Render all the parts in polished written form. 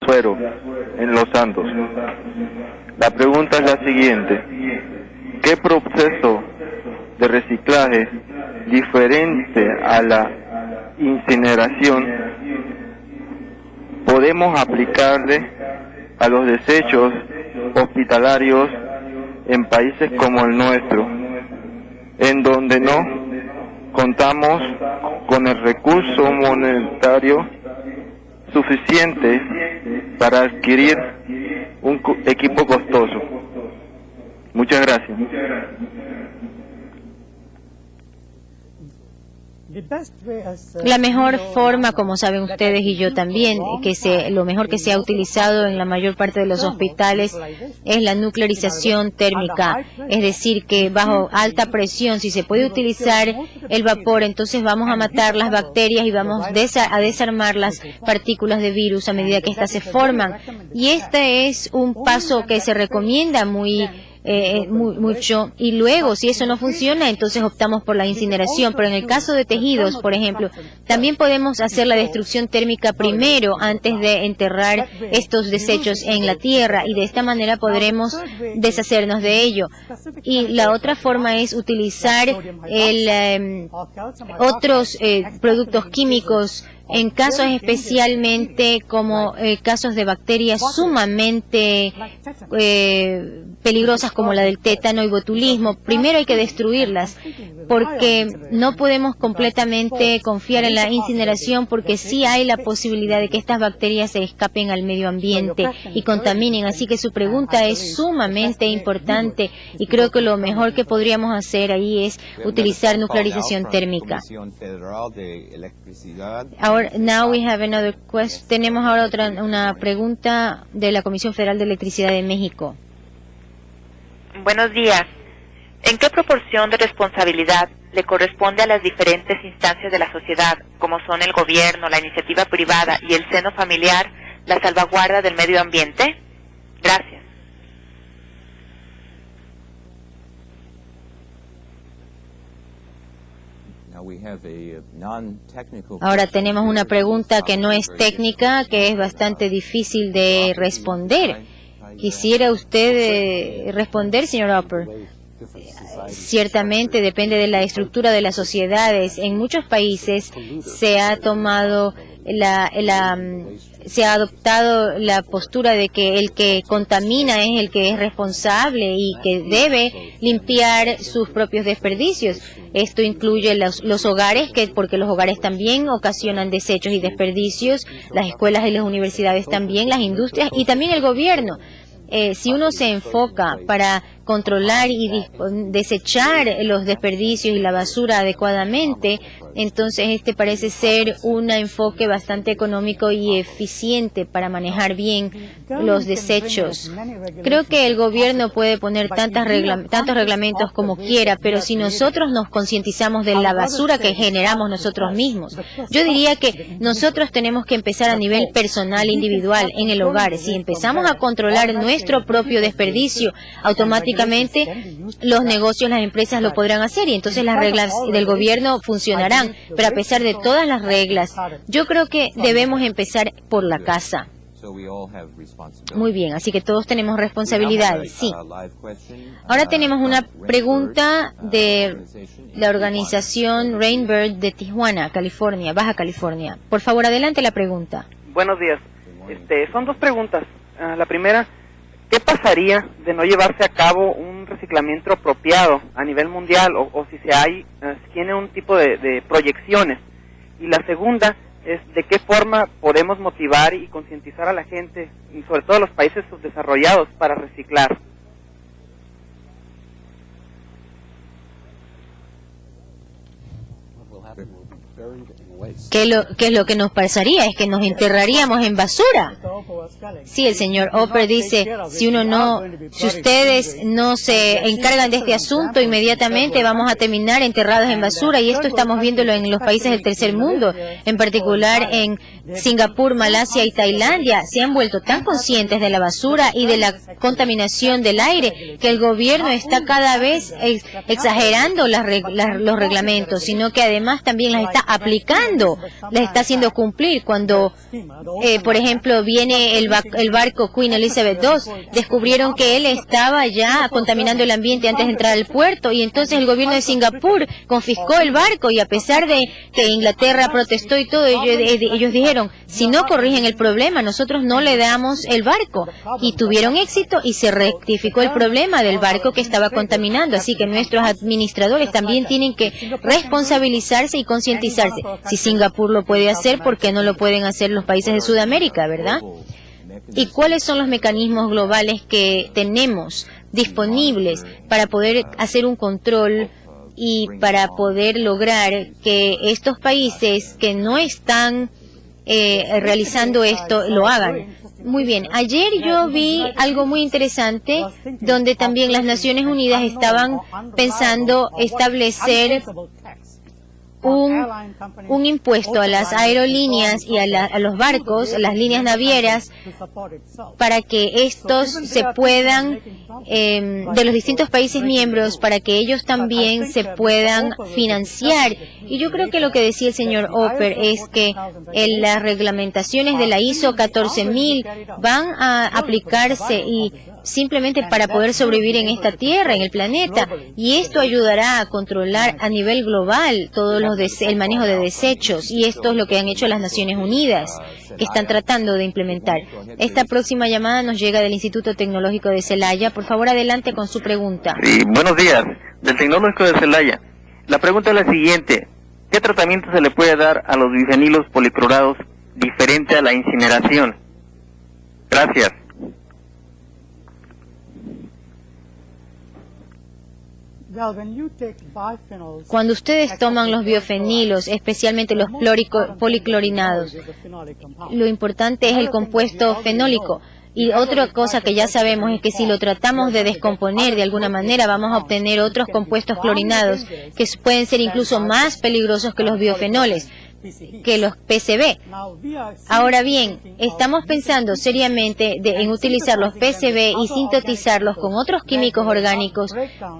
Azuero, en Los Santos. La pregunta es la siguiente: ¿qué proceso de reciclaje diferente a la incineración podemos aplicarle a los desechos hospitalarios en países como el nuestro, en donde no contamos con el recurso monetario suficiente para adquirir un equipo costoso? Muchas gracias. La mejor forma, como saben ustedes y yo también, lo mejor que se ha utilizado en la mayor parte de los hospitales es la nuclearización térmica, es decir, que bajo alta presión, si se puede utilizar el vapor, entonces vamos a matar las bacterias y vamos a desarmar las partículas de virus a medida que éstas se forman. Y este es un paso que se recomienda mucho, y luego si eso no funciona, entonces optamos por la incineración. Pero en el caso de tejidos, por ejemplo, también podemos hacer la destrucción térmica primero antes de enterrar estos desechos en la tierra, y de esta manera podremos deshacernos de ello. Y la otra forma es utilizar otros productos químicos en casos especialmente como casos de bacterias sumamente peligrosas como la del tétano y botulismo. Primero hay que destruirlas, porque no podemos completamente confiar en la incineración, porque sí hay la posibilidad de que estas bacterias se escapen al medio ambiente y contaminen. Así que su pregunta es sumamente importante, y creo que lo mejor que podríamos hacer ahí es utilizar nuclearización térmica. Now we have another question. Tenemos ahora una pregunta de la Comisión Federal de Electricidad de México. Buenos días. ¿En qué proporción de responsabilidad le corresponde a las diferentes instancias de la sociedad, como son el gobierno, la iniciativa privada y el seno familiar, la salvaguarda del medio ambiente? Gracias. Ahora tenemos una pregunta que no es técnica, que es bastante difícil de responder. ¿Quisiera usted responder, señor Upper? Ciertamente depende de la estructura de las sociedades. En muchos países se ha tomado se ha adoptado la postura de que el que contamina es el que es responsable y que debe limpiar sus propios desperdicios. Esto incluye los hogares, porque los hogares también ocasionan desechos y desperdicios, las escuelas y las universidades también, las industrias y también el gobierno. Si uno se enfoca para controlar y desechar los desperdicios y la basura adecuadamente, entonces este parece ser un enfoque bastante económico y eficiente para manejar bien los desechos. Creo que el gobierno puede poner tantos reglamentos como quiera, pero si nosotros nos concientizamos de la basura que generamos nosotros mismos, yo diría que nosotros tenemos que empezar a nivel personal, individual, en el hogar. Si empezamos a controlar nuestro propio desperdicio, automáticamente los negocios, las empresas lo podrán hacer, y entonces las reglas del gobierno funcionarán. Pero a pesar de todas las reglas, yo creo que debemos empezar por la casa. Muy bien, así que todos tenemos responsabilidades, sí. Ahora tenemos una pregunta de la organización Rainbird de Tijuana, California, Baja California. Por favor, adelante la pregunta. Buenos días. Son dos preguntas. La primera, ¿qué pasaría de no llevarse a cabo un reciclamiento apropiado a nivel mundial, o si tiene un tipo de proyecciones? Y la segunda es, ¿de qué forma podemos motivar y concientizar a la gente, y sobre todo a los países subdesarrollados, para reciclar? ¿Qué es lo que nos pasaría? Es que nos enterraríamos en basura. Sí, el señor Oper dice, si ustedes no se encargan de este asunto inmediatamente, vamos a terminar enterrados en basura, y esto estamos viéndolo en los países del tercer mundo, en particular en Singapur, Malasia y Tailandia. Se han vuelto tan conscientes de la basura y de la contaminación del aire que el gobierno está cada vez exagerando los reglamentos, sino que además también las está aplicando, las está haciendo cumplir. Cuando, por ejemplo, viene el barco Queen Elizabeth II, descubrieron que él estaba ya contaminando el ambiente antes de entrar al puerto, y entonces el gobierno de Singapur confiscó el barco, y a pesar de que Inglaterra protestó y todo, ellos dijeron, si no corrigen el problema, nosotros no le damos el barco, y tuvieron éxito y se rectificó el problema del barco que estaba contaminando. Así que nuestros administradores también tienen que responsabilizarse y concientizarse. Si Singapur lo puede hacer, ¿por qué no lo pueden hacer los países de Sudamérica, verdad? ¿Y cuáles son los mecanismos globales que tenemos disponibles para poder hacer un control y para poder lograr que estos países que no están realizando esto lo hagan? Muy bien, ayer yo vi algo muy interesante donde también las Naciones Unidas estaban pensando establecer un impuesto a las aerolíneas y a los barcos, a las líneas navieras, para que estos se puedan, de los distintos países miembros, para que ellos también se puedan financiar. Y yo creo que lo que decía el señor Oper es que las reglamentaciones de la ISO 14000 van a aplicarse y simplemente para poder sobrevivir en esta tierra, en el planeta, y esto ayudará a controlar a nivel global todo el manejo de desechos, y esto es lo que han hecho las Naciones Unidas, que están tratando de implementar. Esta próxima llamada nos llega del Instituto Tecnológico de Celaya. Por favor, adelante con su pregunta. Sí, buenos días, del Tecnológico de Celaya. La pregunta es la siguiente: ¿qué tratamiento se le puede dar a los bifenilos policlorados diferente a la incineración? Gracias. Cuando ustedes toman los biofenilos, especialmente los policlorinados, lo importante es el compuesto fenólico. Y otra cosa que ya sabemos es que si lo tratamos de descomponer de alguna manera, vamos a obtener otros compuestos clorinados que pueden ser incluso más peligrosos que los biofenoles, que los PCB. Ahora bien, estamos pensando seriamente en utilizar los PCB y sintetizarlos con otros químicos orgánicos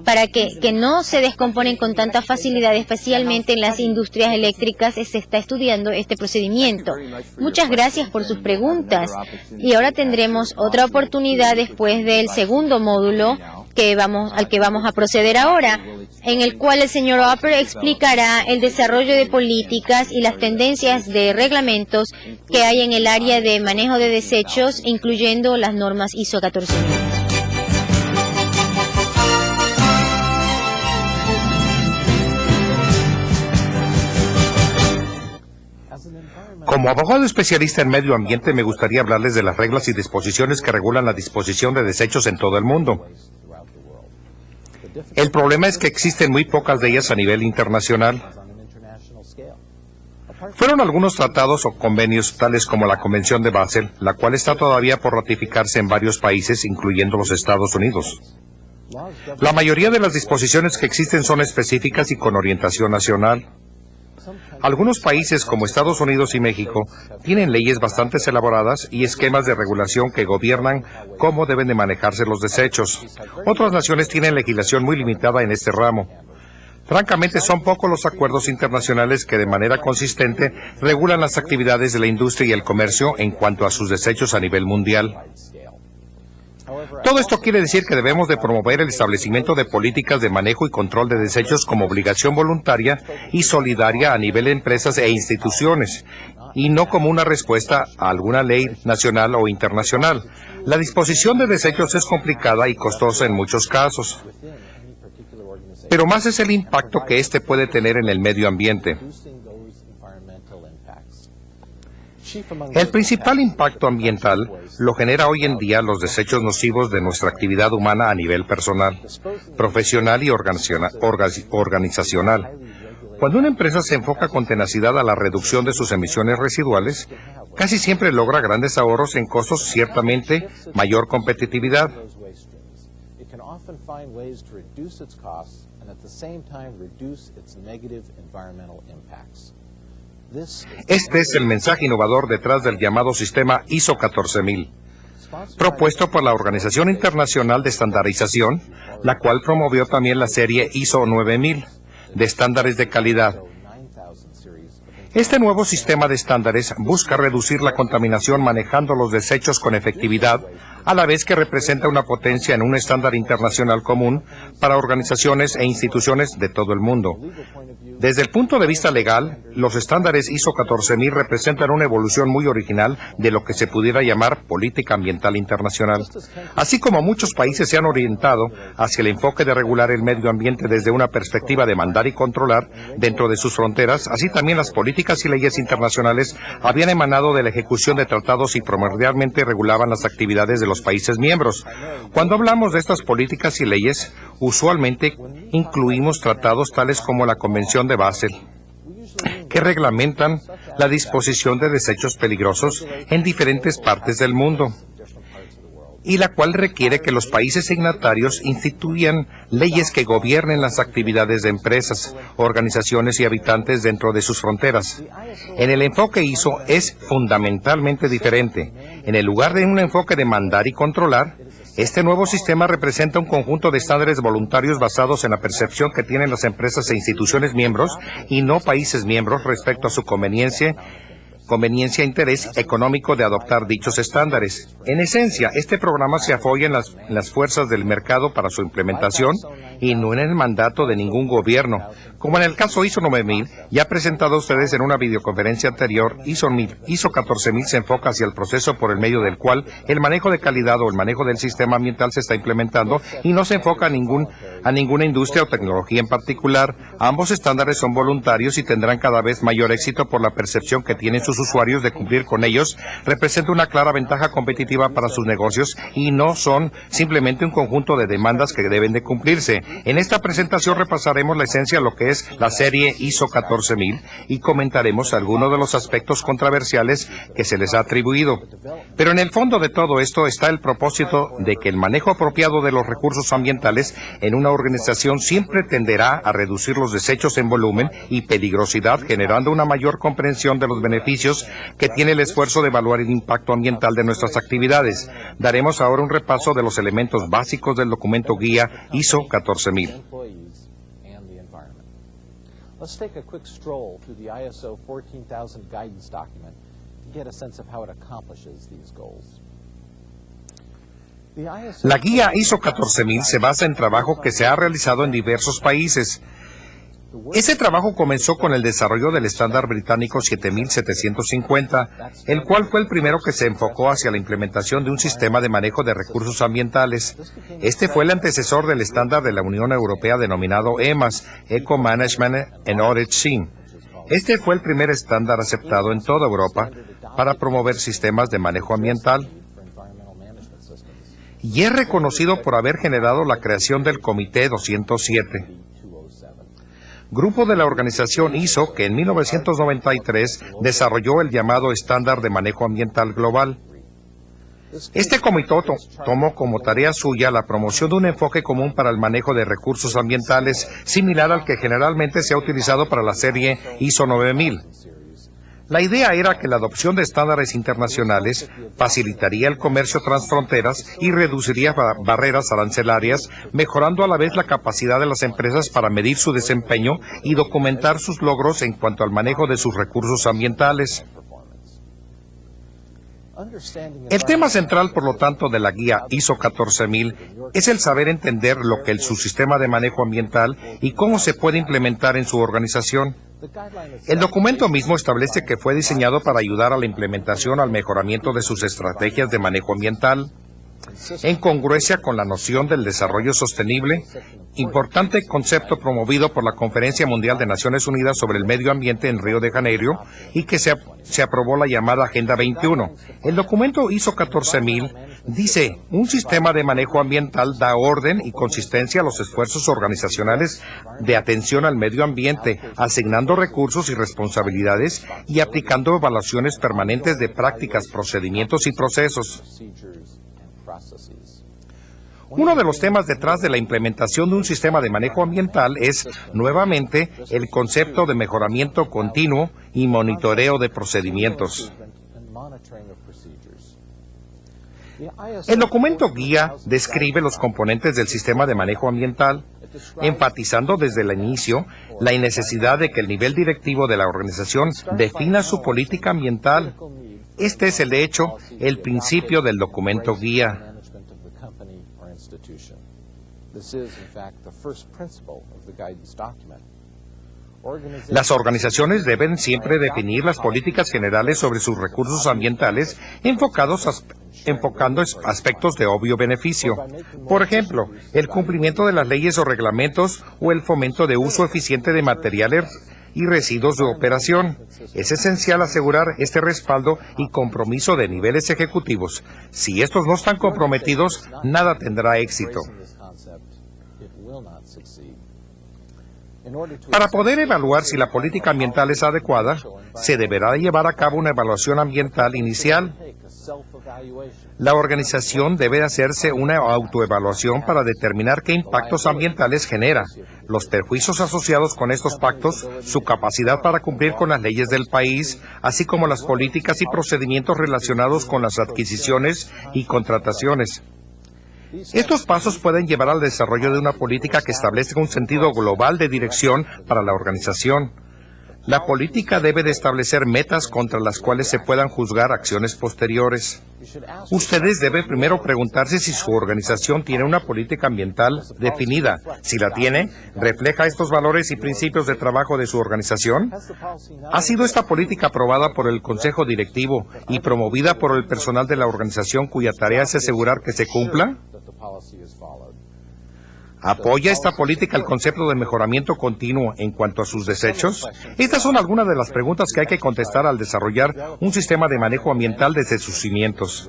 para que no se descomponen con tanta facilidad, especialmente en las industrias eléctricas. Se está estudiando este procedimiento. Muchas gracias por sus preguntas, y ahora tendremos otra oportunidad después del segundo módulo al que vamos a proceder ahora, en el cual el señor Oper explicará el desarrollo de políticas y las tendencias de reglamentos que hay en el área de manejo de desechos, incluyendo las normas ISO 14000. Como abogado especialista en medio ambiente, me gustaría hablarles de las reglas y disposiciones que regulan la disposición de desechos en todo el mundo. El problema es que existen muy pocas de ellas a nivel internacional. Fueron algunos tratados o convenios, tales como la Convención de Basel, la cual está todavía por ratificarse en varios países, incluyendo los Estados Unidos. La mayoría de las disposiciones que existen son específicas y con orientación nacional. Algunos países, como Estados Unidos y México, tienen leyes bastante elaboradas y esquemas de regulación que gobiernan cómo deben de manejarse los desechos. Otras naciones tienen legislación muy limitada en este ramo. Francamente, son pocos los acuerdos internacionales que de manera consistente regulan las actividades de la industria y el comercio en cuanto a sus desechos a nivel mundial. Todo esto quiere decir que debemos de promover el establecimiento de políticas de manejo y control de desechos como obligación voluntaria y solidaria a nivel de empresas e instituciones, y no como una respuesta a alguna ley nacional o internacional. La disposición de desechos es complicada y costosa en muchos casos, pero más es el impacto que éste puede tener en el medio ambiente. El principal impacto ambiental lo genera hoy en día los desechos nocivos de nuestra actividad humana a nivel personal, profesional y organizacional. Cuando una empresa se enfoca con tenacidad a la reducción de sus emisiones residuales, casi siempre logra grandes ahorros en costos, ciertamente mayor competitividad. Este es el mensaje innovador detrás del llamado sistema ISO 14000, propuesto por la Organización Internacional de Estandarización, la cual promovió también la serie ISO 9000 de estándares de calidad. Este nuevo sistema de estándares busca reducir la contaminación manejando los desechos con efectividad, a la vez que representa una potencia en un estándar internacional común para organizaciones e instituciones de todo el mundo. Desde el punto de vista legal, los estándares ISO 14000 representan una evolución muy original de lo que se pudiera llamar política ambiental internacional. Así como muchos países se han orientado hacia el enfoque de regular el medio ambiente desde una perspectiva de mandar y controlar dentro de sus fronteras, así también las políticas y leyes internacionales habían emanado de la ejecución de tratados y primordialmente regulaban las actividades de los países miembros. Cuando hablamos de estas políticas y leyes, usualmente incluimos tratados tales como la Convención de Basel, que reglamentan la disposición de desechos peligrosos en diferentes partes del mundo, y la cual requiere que los países signatarios instituyan leyes que gobiernen las actividades de empresas, organizaciones y habitantes dentro de sus fronteras. En el enfoque ISO es fundamentalmente diferente. En el lugar de un enfoque de mandar y controlar, este nuevo sistema representa un conjunto de estándares voluntarios basados en la percepción que tienen las empresas e instituciones miembros y no países miembros respecto a su conveniencia e interés económico de adoptar dichos estándares. En esencia, este programa se apoya en las fuerzas del mercado para su implementación y no en el mandato de ningún gobierno. Como en el caso ISO 9000, ya presentado a ustedes en una videoconferencia anterior, ISO 14000 se enfoca hacia el proceso por el medio del cual el manejo de calidad o el manejo del sistema ambiental se está implementando y no se enfoca a ninguna industria o tecnología en particular. Ambos estándares son voluntarios y tendrán cada vez mayor éxito por la percepción que tienen sus usuarios de cumplir con ellos. Representa una clara ventaja competitiva para sus negocios y no son simplemente un conjunto de demandas que deben de cumplirse. En esta presentación repasaremos la esencia de lo que es la serie ISO 14000 y comentaremos algunos de los aspectos controversiales que se les ha atribuido. Pero en el fondo de todo esto está el propósito de que el manejo apropiado de los recursos ambientales en una organización siempre tenderá a reducir los desechos en volumen y peligrosidad, generando una mayor comprensión de los beneficios que tiene el esfuerzo de evaluar el impacto ambiental de nuestras actividades. Daremos ahora un repaso de los elementos básicos del documento guía ISO 14000. Let's take a quick stroll through the ISO 14000 guidance document to get a sense of how it accomplishes these goals. La guía ISO 14000 se basa en trabajo que se ha realizado en diversos países. Ese trabajo comenzó con el desarrollo del estándar británico 7750, el cual fue el primero que se enfocó hacia la implementación de un sistema de manejo de recursos ambientales. Este fue el antecesor del estándar de la Unión Europea denominado EMAS, Eco Management and Audit Scheme. Este fue el primer estándar aceptado en toda Europa para promover sistemas de manejo ambiental. Y es reconocido por haber generado la creación del Comité 207. Grupo de la organización ISO que en 1993 desarrolló el llamado Estándar de Manejo Ambiental Global. Este comité tomó como tarea suya la promoción de un enfoque común para el manejo de recursos ambientales, similar al que generalmente se ha utilizado para la serie ISO 9000. La idea era que la adopción de estándares internacionales facilitaría el comercio transfronteras y reduciría barreras arancelarias, mejorando a la vez la capacidad de las empresas para medir su desempeño y documentar sus logros en cuanto al manejo de sus recursos ambientales. El tema central, por lo tanto, de la guía ISO 14000 es el saber entender lo que es su sistema de manejo ambiental y cómo se puede implementar en su organización. El documento mismo establece que fue diseñado para ayudar a la implementación al mejoramiento de sus estrategias de manejo ambiental, en congruencia con la noción del desarrollo sostenible, importante concepto promovido por la Conferencia Mundial de Naciones Unidas sobre el Medio Ambiente en Río de Janeiro y que se aprobó la llamada Agenda 21. El documento ISO 14000 dice, un sistema de manejo ambiental da orden y consistencia a los esfuerzos organizacionales de atención al medio ambiente, asignando recursos y responsabilidades y aplicando evaluaciones permanentes de prácticas, procedimientos y procesos. Uno de los temas detrás de la implementación de un sistema de manejo ambiental es, nuevamente, el concepto de mejoramiento continuo y monitoreo de procedimientos. El documento guía describe los componentes del sistema de manejo ambiental. enfatizando desde el inicio la necesidad de que el nivel directivo de la organización defina su política ambiental. Este es, de hecho, el principio del documento guía. Las organizaciones deben siempre definir las políticas generales sobre sus recursos ambientales enfocando aspectos de obvio beneficio. Por ejemplo, el cumplimiento de las leyes o reglamentos o el fomento de uso eficiente de materiales y residuos de operación. Es esencial asegurar este respaldo y compromiso de niveles ejecutivos. Si estos no están comprometidos, nada tendrá éxito. Para poder evaluar si la política ambiental es adecuada, se deberá llevar a cabo una evaluación ambiental inicial. La organización debe hacerse una autoevaluación para determinar qué impactos ambientales genera, los perjuicios asociados con estos pactos, su capacidad para cumplir con las leyes del país, así como las políticas y procedimientos relacionados con las adquisiciones y contrataciones. Estos pasos pueden llevar al desarrollo de una política que establezca un sentido global de dirección para la organización. La política debe de establecer metas contra las cuales se puedan juzgar acciones posteriores. Ustedes deben primero preguntarse si su organización tiene una política ambiental definida. Si la tiene, ¿refleja estos valores y principios de trabajo de su organización? ¿Ha sido esta política aprobada por el Consejo Directivo y promovida por el personal de la organización cuya tarea es asegurar que se cumpla? ¿Apoya esta política el concepto de mejoramiento continuo en cuanto a sus desechos? Estas son algunas de las preguntas que hay que contestar al desarrollar un sistema de manejo ambiental desde sus cimientos.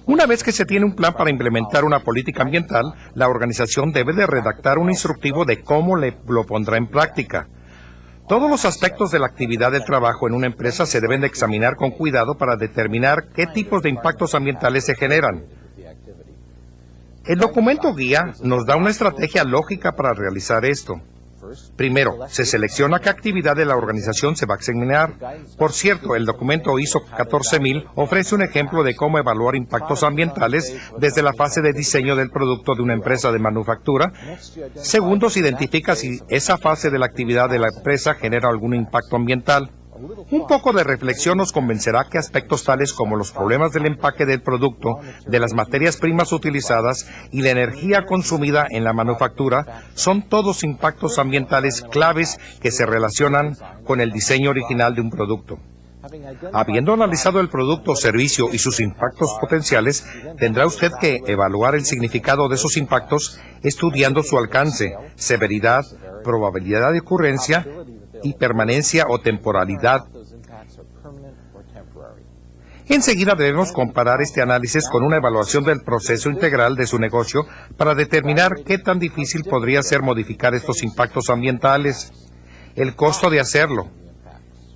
Una vez que se tiene un plan para implementar una política ambiental, la organización debe de redactar un instructivo de cómo lo pondrá en práctica. Todos los aspectos de la actividad del trabajo en una empresa se deben de examinar con cuidado para determinar qué tipos de impactos ambientales se generan. El documento guía nos da una estrategia lógica para realizar esto. Primero, se selecciona qué actividad de la organización se va a examinar. Por cierto, el documento ISO 14000 ofrece un ejemplo de cómo evaluar impactos ambientales desde la fase de diseño del producto de una empresa de manufactura. Segundo, se identifica si esa fase de la actividad de la empresa genera algún impacto ambiental. Un poco de reflexión nos convencerá que aspectos tales como los problemas del empaque del producto, de las materias primas utilizadas y la energía consumida en la manufactura son todos impactos ambientales claves que se relacionan con el diseño original de un producto. Habiendo analizado el producto o servicio y sus impactos potenciales, tendrá usted que evaluar el significado de esos impactos estudiando su alcance, severidad, probabilidad de ocurrencia y permanencia o temporalidad. Enseguida debemos comparar este análisis con una evaluación del proceso integral de su negocio para determinar qué tan difícil podría ser modificar estos impactos ambientales, el costo de hacerlo,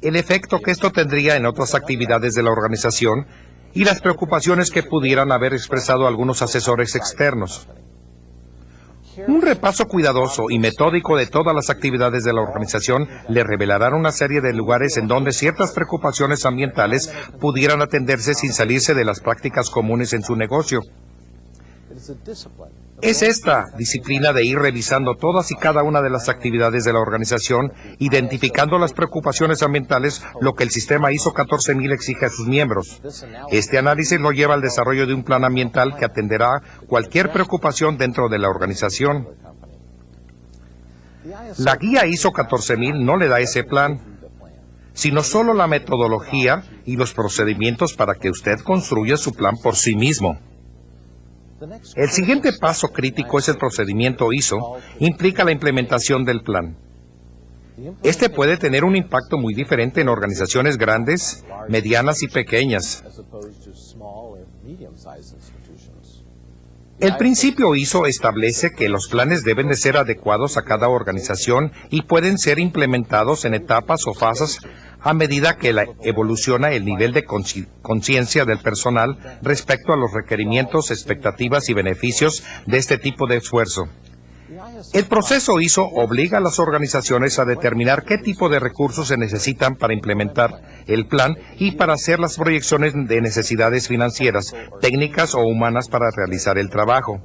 el efecto que esto tendría en otras actividades de la organización y las preocupaciones que pudieran haber expresado algunos asesores externos. Un repaso cuidadoso y metódico de todas las actividades de la organización le revelarán una serie de lugares en donde ciertas preocupaciones ambientales pudieran atenderse sin salirse de las prácticas comunes en su negocio. Es esta disciplina de ir revisando todas y cada una de las actividades de la organización, identificando las preocupaciones ambientales, lo que el sistema ISO 14000 exige a sus miembros. Este análisis lo lleva al desarrollo de un plan ambiental que atenderá cualquier preocupación dentro de la organización. La guía ISO 14000 no le da ese plan, sino solo la metodología y los procedimientos para que usted construya su plan por sí mismo. El siguiente paso crítico es el procedimiento ISO, implica la implementación del plan. Este puede tener un impacto muy diferente en organizaciones grandes, medianas y pequeñas. El principio ISO establece que los planes deben de ser adecuados a cada organización y pueden ser implementados en etapas o fases a medida que evoluciona el nivel de conciencia del personal respecto a los requerimientos, expectativas y beneficios de este tipo de esfuerzo. El proceso ISO obliga a las organizaciones a determinar qué tipo de recursos se necesitan para implementar el plan y para hacer las proyecciones de necesidades financieras, técnicas o humanas para realizar el trabajo.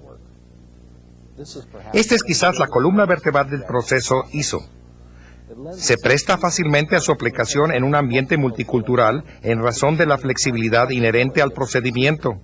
Esta es quizás la columna vertebral del proceso ISO. Se presta fácilmente a su aplicación en un ambiente multicultural en razón de la flexibilidad inherente al procedimiento.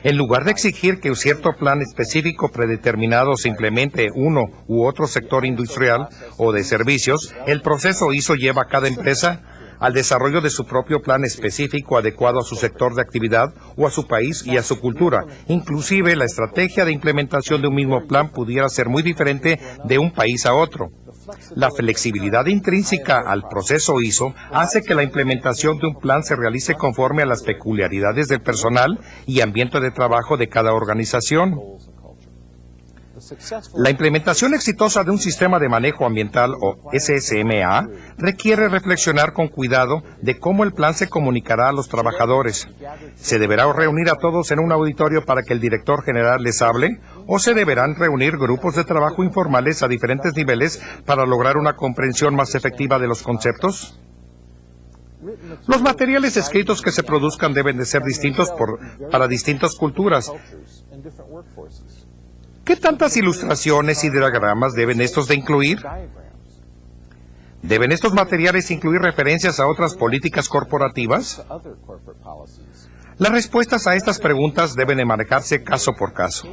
En lugar de exigir que un cierto plan específico predeterminado se implemente uno u otro sector industrial o de servicios, el proceso ISO lleva a cada empresa al desarrollo de su propio plan específico adecuado a su sector de actividad o a su país y a su cultura. Inclusive, la estrategia de implementación de un mismo plan pudiera ser muy diferente de un país a otro. La flexibilidad intrínseca al proceso ISO hace que la implementación de un plan se realice conforme a las peculiaridades del personal y ambiente de trabajo de cada organización. La implementación exitosa de un sistema de manejo ambiental o SSMA requiere reflexionar con cuidado de cómo el plan se comunicará a los trabajadores. ¿Se deberá reunir a todos en un auditorio para que el director general les hable? ¿O se deberán reunir grupos de trabajo informales a diferentes niveles para lograr una comprensión más efectiva de los conceptos? Los materiales escritos que se produzcan deben de ser distintos para distintas culturas. ¿Qué tantas ilustraciones y diagramas deben estos de incluir? ¿Deben estos materiales incluir referencias a otras políticas corporativas? Las respuestas a estas preguntas deben de manejarse caso por caso,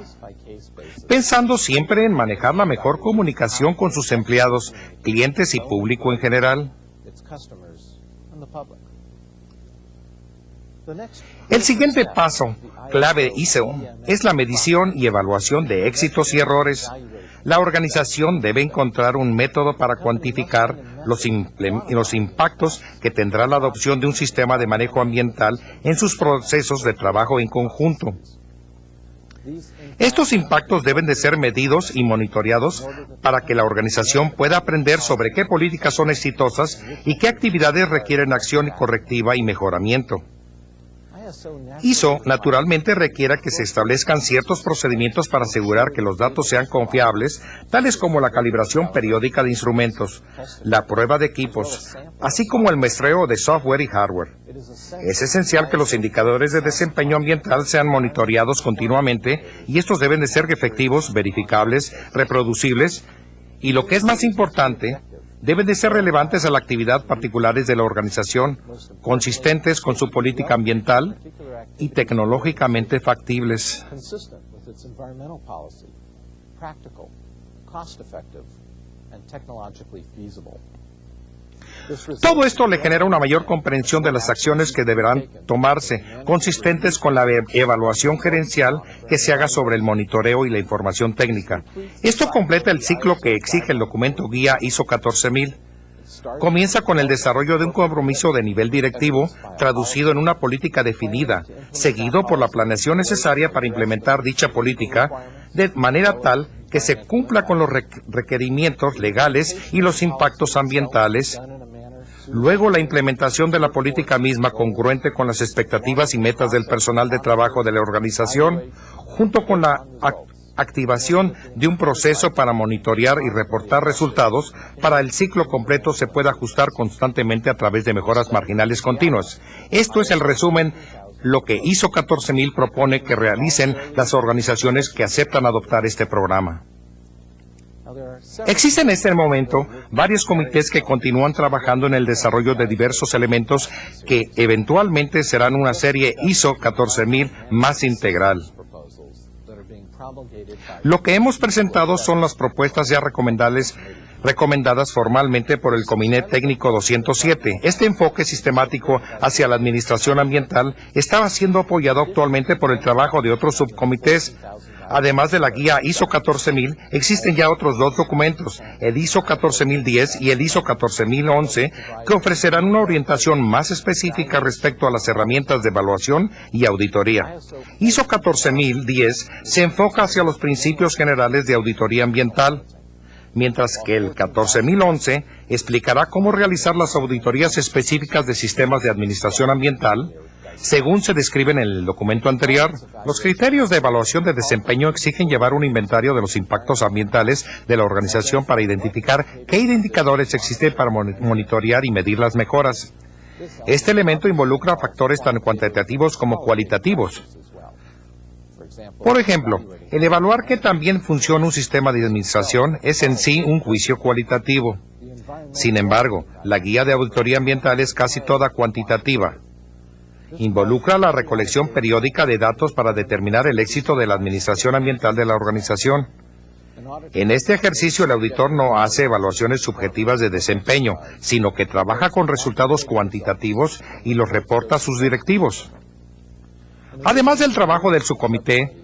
pensando siempre en manejar la mejor comunicación con sus empleados, clientes y público en general. El siguiente paso clave ISO es la medición y evaluación de éxitos y errores. La organización debe encontrar un método para cuantificar los impactos que tendrá la adopción de un sistema de manejo ambiental en sus procesos de trabajo en conjunto. Estos impactos deben de ser medidos y monitoreados para que la organización pueda aprender sobre qué políticas son exitosas y qué actividades requieren acción correctiva y mejoramiento. ISO naturalmente requiere que se establezcan ciertos procedimientos para asegurar que los datos sean confiables, tales como la calibración periódica de instrumentos, la prueba de equipos, así como el muestreo de software y hardware. Es esencial que los indicadores de desempeño ambiental sean monitoreados continuamente y estos deben de ser efectivos, verificables, reproducibles y, lo que es más importante, deben de ser relevantes a la actividad particulares de la organización, consistentes con su política ambiental y tecnológicamente factibles. Todo esto le genera una mayor comprensión de las acciones que deberán tomarse, consistentes con la evaluación gerencial que se haga sobre el monitoreo y la información técnica. Esto completa el ciclo que exige el documento guía ISO 14000. Comienza con el desarrollo de un compromiso de nivel directivo, traducido en una política definida, seguido por la planeación necesaria para implementar dicha política, de manera tal que se cumpla con los requerimientos legales y los impactos ambientales. Luego, la implementación de la política misma congruente con las expectativas y metas del personal de trabajo de la organización, junto con la activación de un proceso para monitorear y reportar resultados para el ciclo completo se puede ajustar constantemente a través de mejoras marginales continuas. Esto es el resumen, lo que ISO 14000 propone que realicen las organizaciones que aceptan adoptar este programa. Existen en este momento varios comités que continúan trabajando en el desarrollo de diversos elementos que eventualmente serán una serie ISO 14000 más integral. Lo que hemos presentado son las propuestas ya recomendadas formalmente por el Comité Técnico 207. Este enfoque sistemático hacia la administración ambiental está siendo apoyado actualmente por el trabajo de otros subcomités. Además de la guía ISO 14000, existen ya otros dos documentos, el ISO 14010 y el ISO 14011, que ofrecerán una orientación más específica respecto a las herramientas de evaluación y auditoría. ISO 14010 se enfoca hacia los principios generales de auditoría ambiental, mientras que el 14011 explicará cómo realizar las auditorías específicas de sistemas de administración ambiental. Según se describe en el documento anterior, los criterios de evaluación de desempeño exigen llevar un inventario de los impactos ambientales de la organización para identificar qué indicadores existen para monitorear y medir las mejoras. Este elemento involucra factores tan cuantitativos como cualitativos. Por ejemplo, el evaluar que también funciona un sistema de administración es en sí un juicio cualitativo. Sin embargo, la guía de auditoría ambiental es casi toda cuantitativa. Involucra la recolección periódica de datos para determinar el éxito de la administración ambiental de la organización. En este ejercicio, el auditor no hace evaluaciones subjetivas de desempeño, sino que trabaja con resultados cuantitativos y los reporta a sus directivos. Además del trabajo del subcomité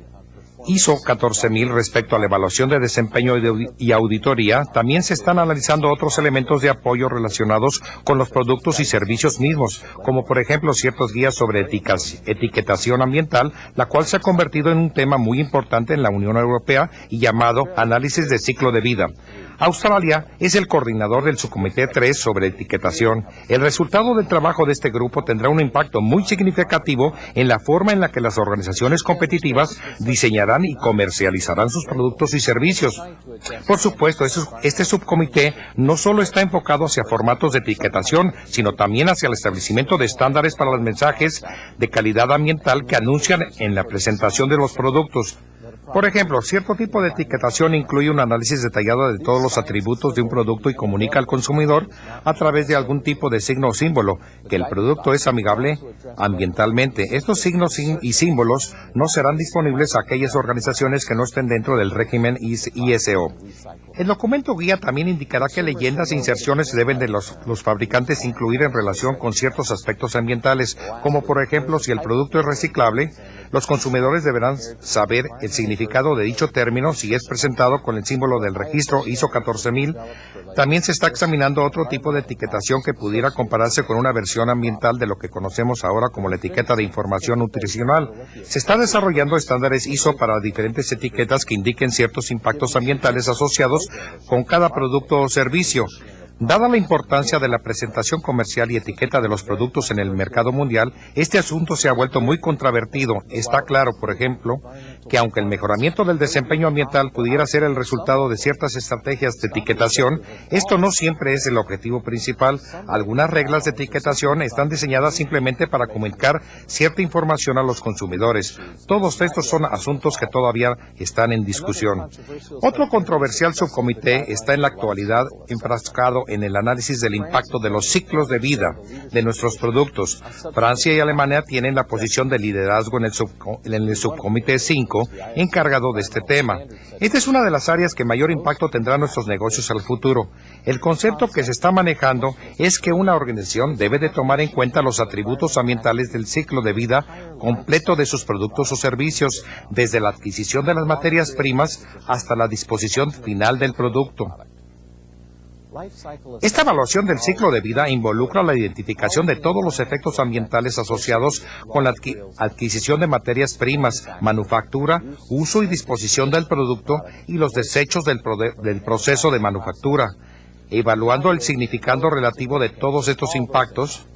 ISO 14000 respecto a la evaluación de desempeño y auditoría, también se están analizando otros elementos de apoyo relacionados con los productos y servicios mismos, como por ejemplo ciertos guías sobre etiquetación ambiental, la cual se ha convertido en un tema muy importante en la Unión Europea y llamado análisis de ciclo de vida. Australia es el coordinador del subcomité 3 sobre etiquetación. El resultado del trabajo de este grupo tendrá un impacto muy significativo en la forma en la que las organizaciones competitivas diseñarán y comercializarán sus productos y servicios. Por supuesto, este subcomité no solo está enfocado hacia formatos de etiquetación, sino también hacia el establecimiento de estándares para los mensajes de calidad ambiental que anuncian en la presentación de los productos. Por ejemplo, cierto tipo de etiquetación incluye un análisis detallado de todos los atributos de un producto y comunica al consumidor a través de algún tipo de signo o símbolo que el producto es amigable ambientalmente. Estos signos y símbolos no serán disponibles a aquellas organizaciones que no estén dentro del régimen ISO. El documento guía también indicará qué leyendas e inserciones deben de los fabricantes incluir en relación con ciertos aspectos ambientales, como por ejemplo si el producto es reciclable. Los consumidores deberán saber el significado de dicho término si es presentado con el símbolo del registro ISO 14000. También se está examinando otro tipo de etiquetación que pudiera compararse con una versión ambiental de lo que conocemos ahora como la etiqueta de información nutricional. Se está desarrollando estándares ISO para diferentes etiquetas que indiquen ciertos impactos ambientales asociados con cada producto o servicio. Dada la importancia de la presentación comercial y etiqueta de los productos en el mercado mundial, este asunto se ha vuelto muy controvertido. Está claro, por ejemplo, que aunque el mejoramiento del desempeño ambiental pudiera ser el resultado de ciertas estrategias de etiquetación, esto no siempre es el objetivo principal. Algunas reglas de etiquetación están diseñadas simplemente para comunicar cierta información a los consumidores. Todos estos son asuntos que todavía están en discusión. Otro controversial subcomité está en la actualidad enfrascado en el análisis del impacto de los ciclos de vida de nuestros productos. Francia y Alemania tienen la posición de liderazgo en el subcomité 5 encargado de este tema. Esta es una de las áreas que mayor impacto tendrá nuestros negocios al futuro. El concepto que se está manejando es que una organización debe de tomar en cuenta los atributos ambientales del ciclo de vida completo de sus productos o servicios, desde la adquisición de las materias primas hasta la disposición final del producto. Esta evaluación del ciclo de vida involucra la identificación de todos los efectos ambientales asociados con la adquisición de materias primas, manufactura, uso y disposición del producto y los desechos del proceso de manufactura. Evaluando el significado relativo de todos estos impactos,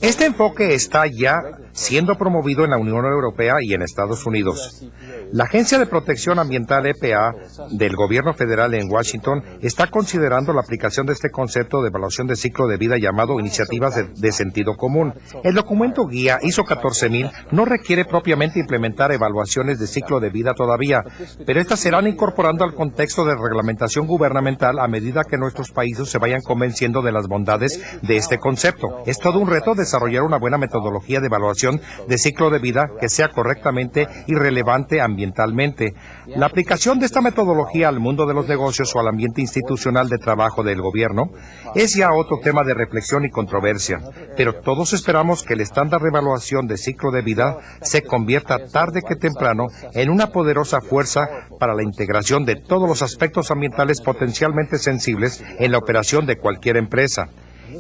este enfoque está ya siendo promovido en la Unión Europea y en Estados Unidos. La Agencia de Protección Ambiental EPA del Gobierno Federal en Washington está considerando la aplicación de este concepto de evaluación de ciclo de vida llamado iniciativas de sentido común. El documento guía ISO 14000 no requiere propiamente implementar evaluaciones de ciclo de vida todavía, pero estas serán incorporando al contexto de reglamentación gubernamental a medida que nuestros países se vayan convenciendo de las bondades de este concepto. Es todo un reto desarrollar una buena metodología de evaluación de ciclo de vida que sea correctamente y relevante ambientalmente. La aplicación de esta metodología al mundo de los negocios o al ambiente institucional de trabajo del gobierno es ya otro tema de reflexión y controversia, pero todos esperamos que el estándar de evaluación de ciclo de vida se convierta tarde que temprano en una poderosa fuerza para la integración de todos los aspectos ambientales potencialmente sensibles en la operación de cualquier empresa.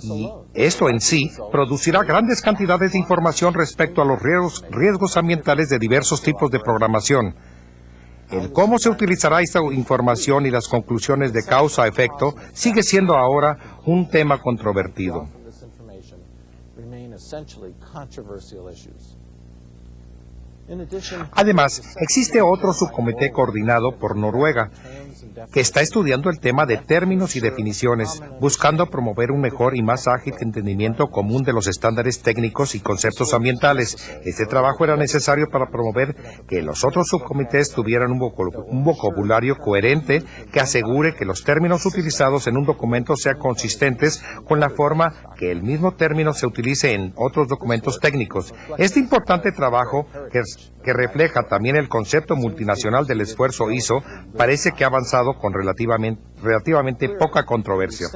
Y esto en sí producirá grandes cantidades de información respecto a los riesgos ambientales de diversos tipos de programación. El cómo se utilizará esta información y las conclusiones de causa-efecto sigue siendo ahora un tema controvertido. Además, existe otro subcomité coordinado por Noruega, que está estudiando el tema de términos y definiciones, buscando promover un mejor y más ágil entendimiento común de los estándares técnicos y conceptos ambientales. Este trabajo era necesario para promover que los otros subcomités tuvieran un vocabulario coherente que asegure que los términos utilizados en un documento sean consistentes con la forma que el mismo término se utilice en otros documentos técnicos. Este importante trabajo, que refleja también el concepto multinacional del esfuerzo ISO, parece que ha avanzado con relativamente poca controversia.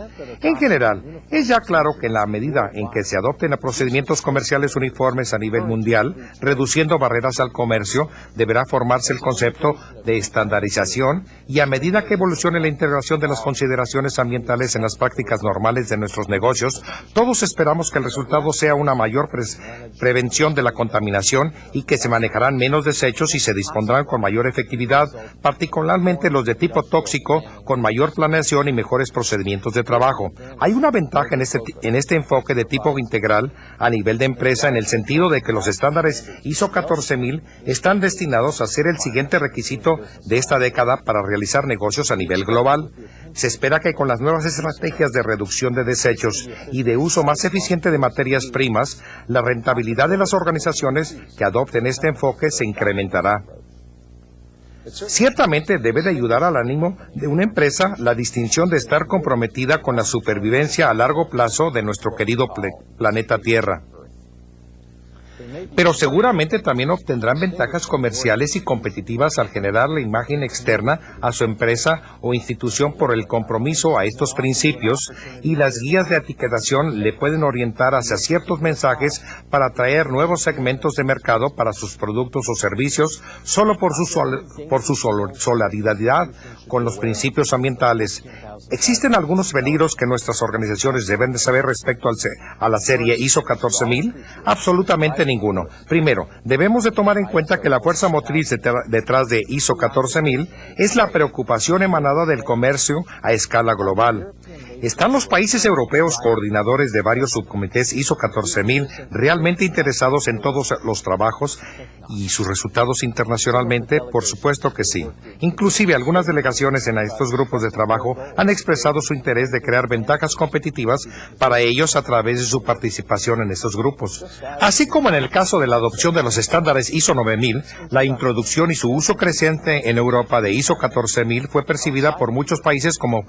En general, es ya claro que en la medida en que se adopten procedimientos comerciales uniformes a nivel mundial, reduciendo barreras al comercio, deberá formarse el concepto de estandarización, y a medida que evolucione la integración de las consideraciones ambientales en las prácticas normales de nuestros negocios, todos esperamos que el resultado sea una mayor prevención de la contaminación y que se manejarán menos desechos y se dispondrán con mayor efectividad, particularmente los de tipo tóxico, con mayor planeación y mejores procedimientos de trabajo. Hay una ventaja en este enfoque de tipo integral a nivel de empresa, en el sentido de que los estándares ISO 14000 están destinados a ser el siguiente requisito de esta década para realizar negocios a nivel global. Se espera que con las nuevas estrategias de reducción de desechos y de uso más eficiente de materias primas, la rentabilidad de las organizaciones que adopten este enfoque se incrementará. Ciertamente debe de ayudar al ánimo de una empresa la distinción de estar comprometida con la supervivencia a largo plazo de nuestro querido planeta Tierra. Pero seguramente también obtendrán ventajas comerciales y competitivas al generar la imagen externa a su empresa o institución por el compromiso a estos principios, y las guías de etiquetación le pueden orientar hacia ciertos mensajes para atraer nuevos segmentos de mercado para sus productos o servicios solo por su solidaridad con los principios ambientales. ¿Existen algunos peligros que nuestras organizaciones deben de saber respecto a la serie ISO 14000? Absolutamente ninguno. Primero, debemos de tomar en cuenta que la fuerza motriz detrás de ISO 14000 es la preocupación emanada del comercio a escala global. ¿Están los países europeos coordinadores de varios subcomités ISO 14000 realmente interesados en todos los trabajos y sus resultados internacionalmente? Por supuesto que sí. Inclusive algunas delegaciones en estos grupos de trabajo han expresado su interés de crear ventajas competitivas para ellos a través de su participación en estos grupos. Así como en el caso de la adopción de los estándares ISO 9000, la introducción y su uso creciente en Europa de ISO 14000 fue percibida por muchos países como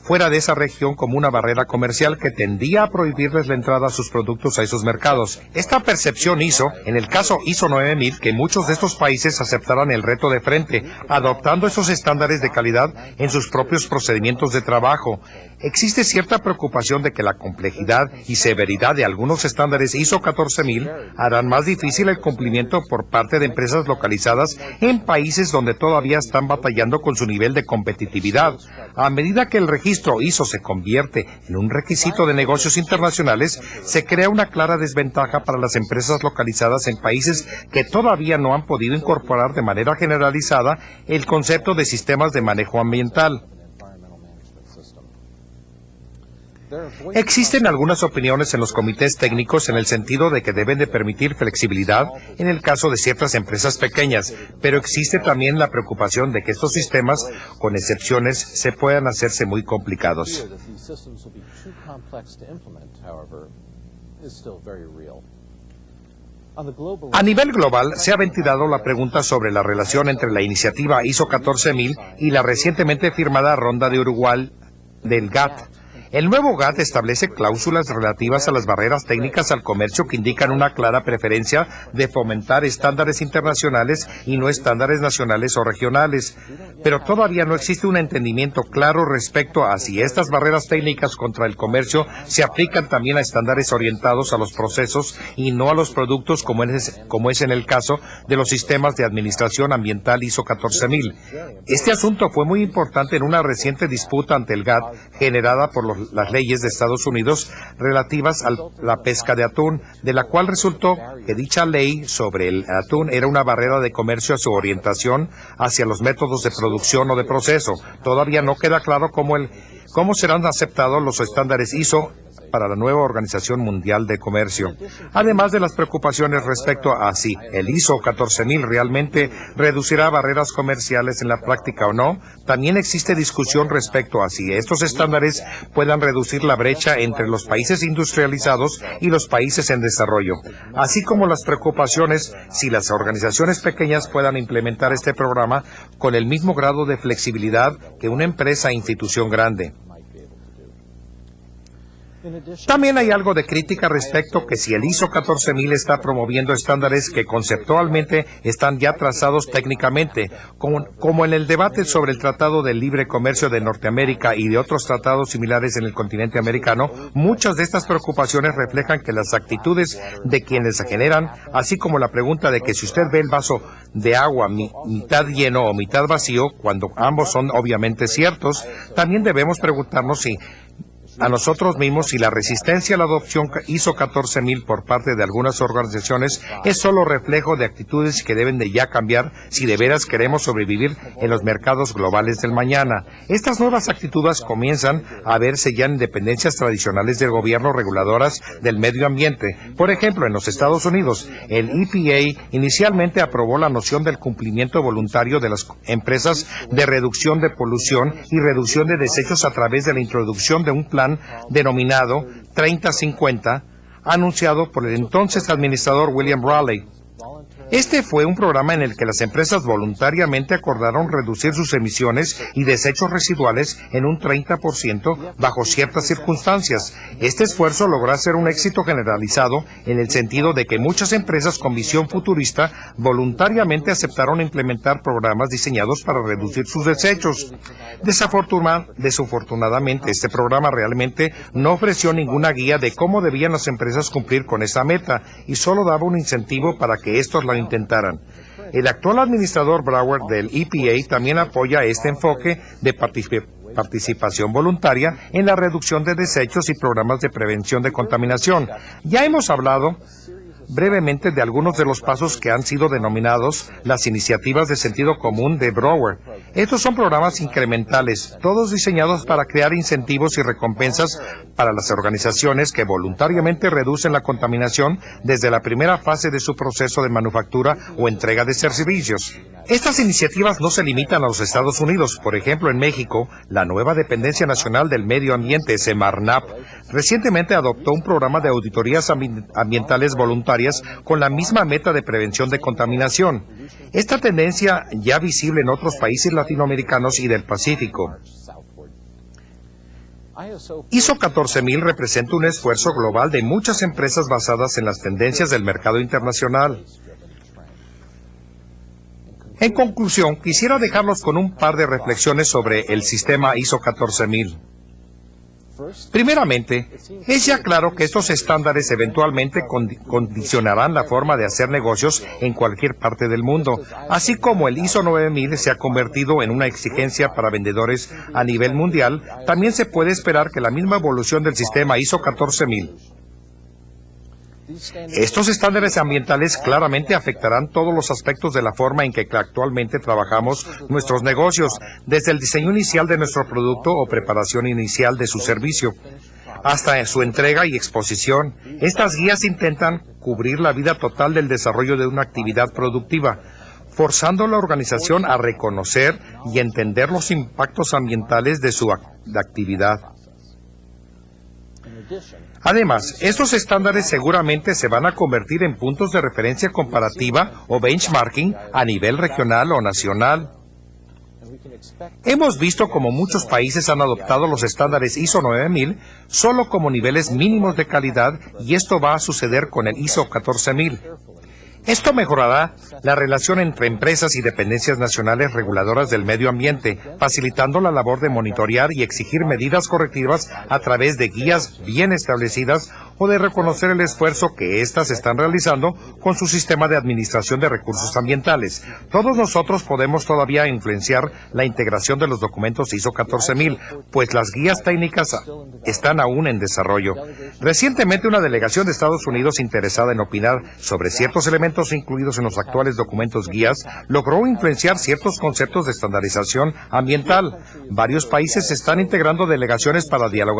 fuera de esa región como una barrera comercial que tendía a prohibirles la entrada a sus productos a esos mercados. Esta percepción hizo, en el caso ISO 9000, que muchos de estos países aceptaran el reto de frente, adoptando esos estándares de calidad en sus propios procedimientos de trabajo. Existe cierta preocupación de que la complejidad y severidad de algunos estándares ISO 14000 harán más difícil el cumplimiento por parte de empresas localizadas en países donde todavía están batallando con su nivel de competitividad. A medida que el registro ISO se convierte en un requisito de negocios internacionales, se crea una clara desventaja para las empresas localizadas en países que todavía no han podido incorporar de manera generalizada el concepto de sistemas de manejo ambiental. Existen algunas opiniones en los comités técnicos en el sentido de que deben de permitir flexibilidad en el caso de ciertas empresas pequeñas, pero existe también la preocupación de que estos sistemas, con excepciones, se puedan hacerse muy complicados. A nivel global, se ha ventilado la pregunta sobre la relación entre la iniciativa ISO 14000 y la recientemente firmada Ronda de Uruguay del GATT. El nuevo GATT establece cláusulas relativas a las barreras técnicas al comercio que indican una clara preferencia de fomentar estándares internacionales y no estándares nacionales o regionales. Pero todavía no existe un entendimiento claro respecto a si estas barreras técnicas contra el comercio se aplican también a estándares orientados a los procesos y no a los productos, como es en el caso de los sistemas de administración ambiental ISO 14000. Este asunto fue muy importante en una reciente disputa ante el GATT generada por las leyes de Estados Unidos relativas a la pesca de atún, de la cual resultó que dicha ley sobre el atún era una barrera de comercio a su orientación hacia los métodos de producción o de proceso. Todavía no queda claro cómo serán aceptados los estándares ISO para la nueva Organización Mundial de Comercio. Además de las preocupaciones respecto a si el ISO 14000 realmente reducirá barreras comerciales en la práctica o no, también existe discusión respecto a si estos estándares puedan reducir la brecha entre los países industrializados y los países en desarrollo, así como las preocupaciones si las organizaciones pequeñas puedan implementar este programa con el mismo grado de flexibilidad que una empresa e institución grande. También hay algo de crítica respecto que si el ISO 14000 está promoviendo estándares que conceptualmente están ya trazados técnicamente, como en el debate sobre el Tratado de Libre Comercio de Norteamérica y de otros tratados similares en el continente americano, muchas de estas preocupaciones reflejan que las actitudes de quienes se generan, así como la pregunta de que si usted ve el vaso de agua mitad lleno o mitad vacío, cuando ambos son obviamente ciertos, también debemos preguntarnos si a nosotros mismos si la resistencia a la adopción ISO 14000 por parte de algunas organizaciones es solo reflejo de actitudes que deben de ya cambiar si de veras queremos sobrevivir en los mercados globales del mañana. Estas nuevas actitudes comienzan a verse ya en dependencias tradicionales del gobierno reguladoras del medio ambiente. Por ejemplo, en los Estados Unidos, el EPA inicialmente aprobó la noción del cumplimiento voluntario de las empresas de reducción de polución y reducción de desechos a través de la introducción de un plan denominado 3050, anunciado por el entonces administrador William Raleigh. Este fue un programa en el que las empresas voluntariamente acordaron reducir sus emisiones y desechos residuales en un 30% bajo ciertas circunstancias. Este esfuerzo logró ser un éxito generalizado en el sentido de que muchas empresas con visión futurista voluntariamente aceptaron implementar programas diseñados para reducir sus desechos. Desafortunadamente, este programa realmente no ofreció ninguna guía de cómo debían las empresas cumplir con esa meta y solo daba un incentivo para que estos la intentaran. El actual administrador Brower del EPA también apoya este enfoque de participación voluntaria en la reducción de desechos y programas de prevención de contaminación. Ya hemos hablado brevemente de algunos de los pasos que han sido denominados las iniciativas de sentido común de Brower. Estos son programas incrementales, todos diseñados para crear incentivos y recompensas para las organizaciones que voluntariamente reducen la contaminación desde la primera fase de su proceso de manufactura o entrega de servicios. Estas iniciativas no se limitan a los Estados Unidos. Por ejemplo, en México, la nueva Dependencia Nacional del Medio Ambiente, Semarnat, recientemente adoptó un programa de auditorías ambientales voluntarias con la misma meta de prevención de contaminación. Esta tendencia ya visible en otros países latinoamericanos y del Pacífico. ISO 14000 representa un esfuerzo global de muchas empresas basadas en las tendencias del mercado internacional. En conclusión, quisiera dejarlos con un par de reflexiones sobre el sistema ISO 14000. Primeramente, es ya claro que estos estándares eventualmente condicionarán la forma de hacer negocios en cualquier parte del mundo, así como el ISO 9000 se ha convertido en una exigencia para vendedores a nivel mundial. También se puede esperar que la misma evolución del sistema ISO 14000. Estos estándares ambientales claramente afectarán todos los aspectos de la forma en que actualmente trabajamos nuestros negocios, desde el diseño inicial de nuestro producto o preparación inicial de su servicio, hasta su entrega y exposición. Estas guías intentan cubrir la vida total del desarrollo de una actividad productiva, forzando a la organización a reconocer y entender los impactos ambientales de su actividad. Además, estos estándares seguramente se van a convertir en puntos de referencia comparativa o benchmarking a nivel regional o nacional. Hemos visto cómo muchos países han adoptado los estándares ISO 9000 solo como niveles mínimos de calidad, y esto va a suceder con el ISO 14000. Esto mejorará la relación entre empresas y dependencias nacionales reguladoras del medio ambiente, facilitando la labor de monitorear y exigir medidas correctivas a través de guías bien establecidas o de reconocer el esfuerzo que éstas están realizando con su sistema de administración de recursos ambientales. Todos nosotros podemos todavía influenciar la integración de los documentos ISO 14000, pues las guías técnicas están aún en desarrollo. Recientemente, una delegación de Estados Unidos interesada en opinar sobre ciertos elementos incluidos en los actuales documentos guías logró influenciar ciertos conceptos de estandarización ambiental. Varios países están integrando delegaciones para dialogar